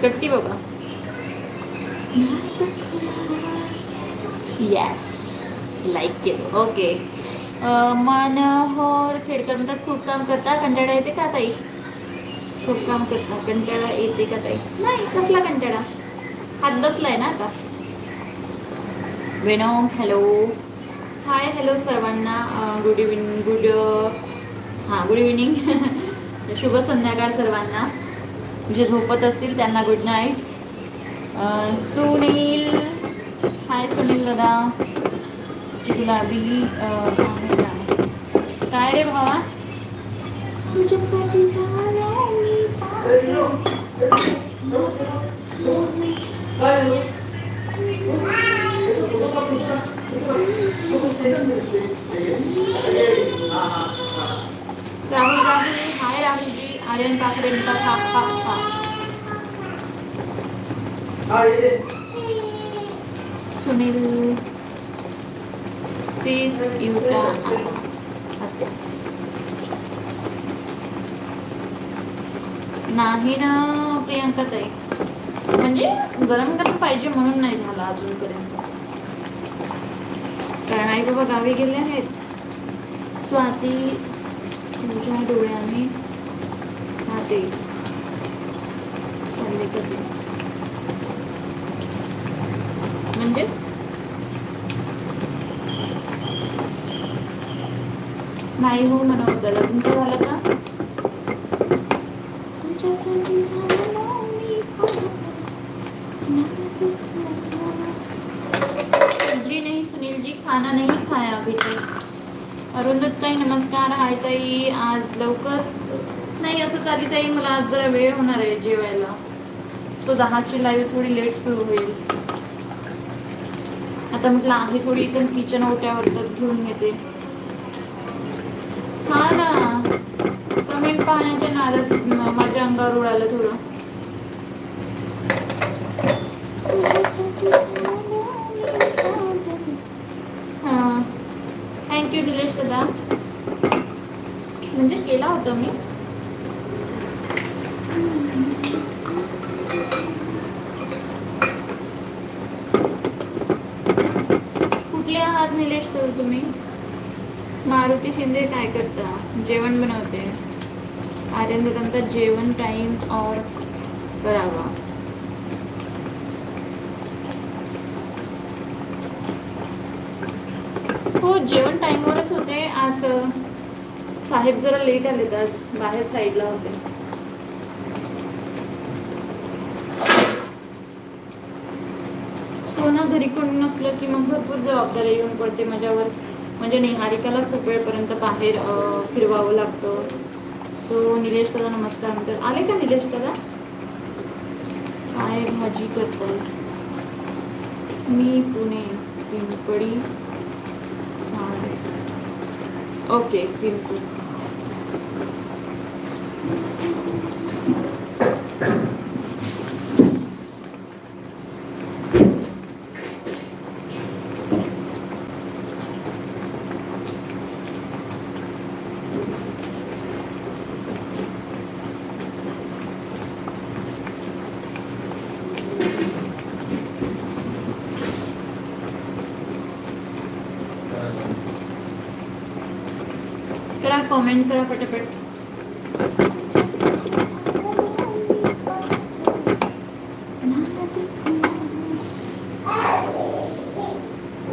कट्टी बाबा. Yes, like केलं. ओके. मनोहर खेडकर म्हणतात खूप काम करता, कंटाळा येते का ताई? खूप काम करता, कंटाळा येते का ताई? नाही, कसला कंटाळा, हात बसलाय ना आता. वेणो हॅलो, हाय हॅलो सर्वांना. Good evening. Good evening. शुभ संध्याकाळ सर्वांना. जे झोपत असतील त्यांना गुड नाईट. सुनील, हाय सुनील दादा. गुलाबी काय रे भावा, तुझ्यासाठी राहुल हाय राहुलजी. आर्यन काकडे सुनील सीस युटा नाही ना प्रियांका ताई, म्हणजे गरम गरम पाहिजे म्हणून नाही झाला अजूनपर्यंत, कारण आई बाबा गावी गेले आहेत. स्वाती तुझ्या डोळ्याने खाते चालले कधी, म्हणजे नाही हो म्हणा होता. तुमचं झालं का? तुमच्यासाठी जी नहीं सुनील जी, खाना नहीं खाया अभी तक. अरुंधत ताई नमस्कार. हाय ताई, आज लवकर नाही असं चाली ताई, मला आज जरा वेळ होणार आहे जेवायला, सो 10ची लाईव्ह थोडी लेट सुरू होईल. आता म्हटलं आहे थोडी इथं किचन ओट्यावर तर घेऊन येते. हा ना, कमेंट पाहण्याच्या नादात माझ्या अंगावर उडालं थोडं. हां थँक्यू निलेश दादा. म्हणजे केला होता मी. कुठले आहात निलेश सर तुम्ही? मारुती शिंदे काय करता? जेवण बनवते. आर्यन दादा म्हणतात जेवण टाइम और करावा. हो जेवण टाइमवरच होते. आज साहेब जरा लेट आलेत, आज बाहेर साईडला होते. सोना घरी कोणी नसलं की मग भरपूर जबाबदारी येऊन पडते माझ्यावर. म्हणजे निहारिकाला खूप वेळपर्यंत बाहेर फिरवावं लागतं. सो निलेश दादा नमस्कार म्हणतात. आले का निलेश दादा? काय भाजी करताय? मी पुणे पिंपळी. ओके पिंपळी. करा कमेंट करा पटापट.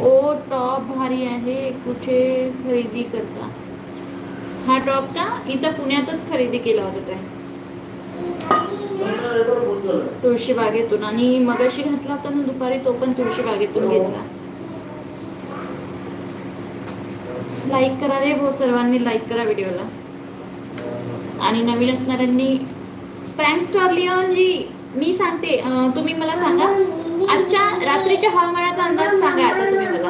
ओ टॉप भारी आहे, कुठे खरेदी करता? हा टॉप का इथं पुण्यातच खरेदी केला होता त्या तुळशी बागेतून, आणि मगाशी घातला होता ना दुपारी, तो पण तुळशी बागेतून घेतला. लाईक करा रे भाऊ, सर्वांनी लाईक करा व्हिडिओला. आणि नवीन असणाऱ्यांनी प्रँक स्टार लिओन जी मी सांगते, तुम्ही मला सांगा आजच्या रात्रीच्या हवामानाचा अंदाज सांगा आता तुम्ही मला.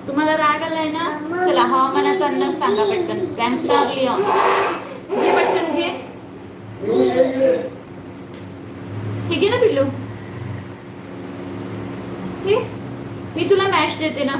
तुम्हाला राग आलाय ना? चला हवामानाचा अंदाज सांगा पटकन. प्रँक स्टार लिओन घे पटकन घे. हे घे ना पिल्लू, हे मी तुला मॅच देते ना.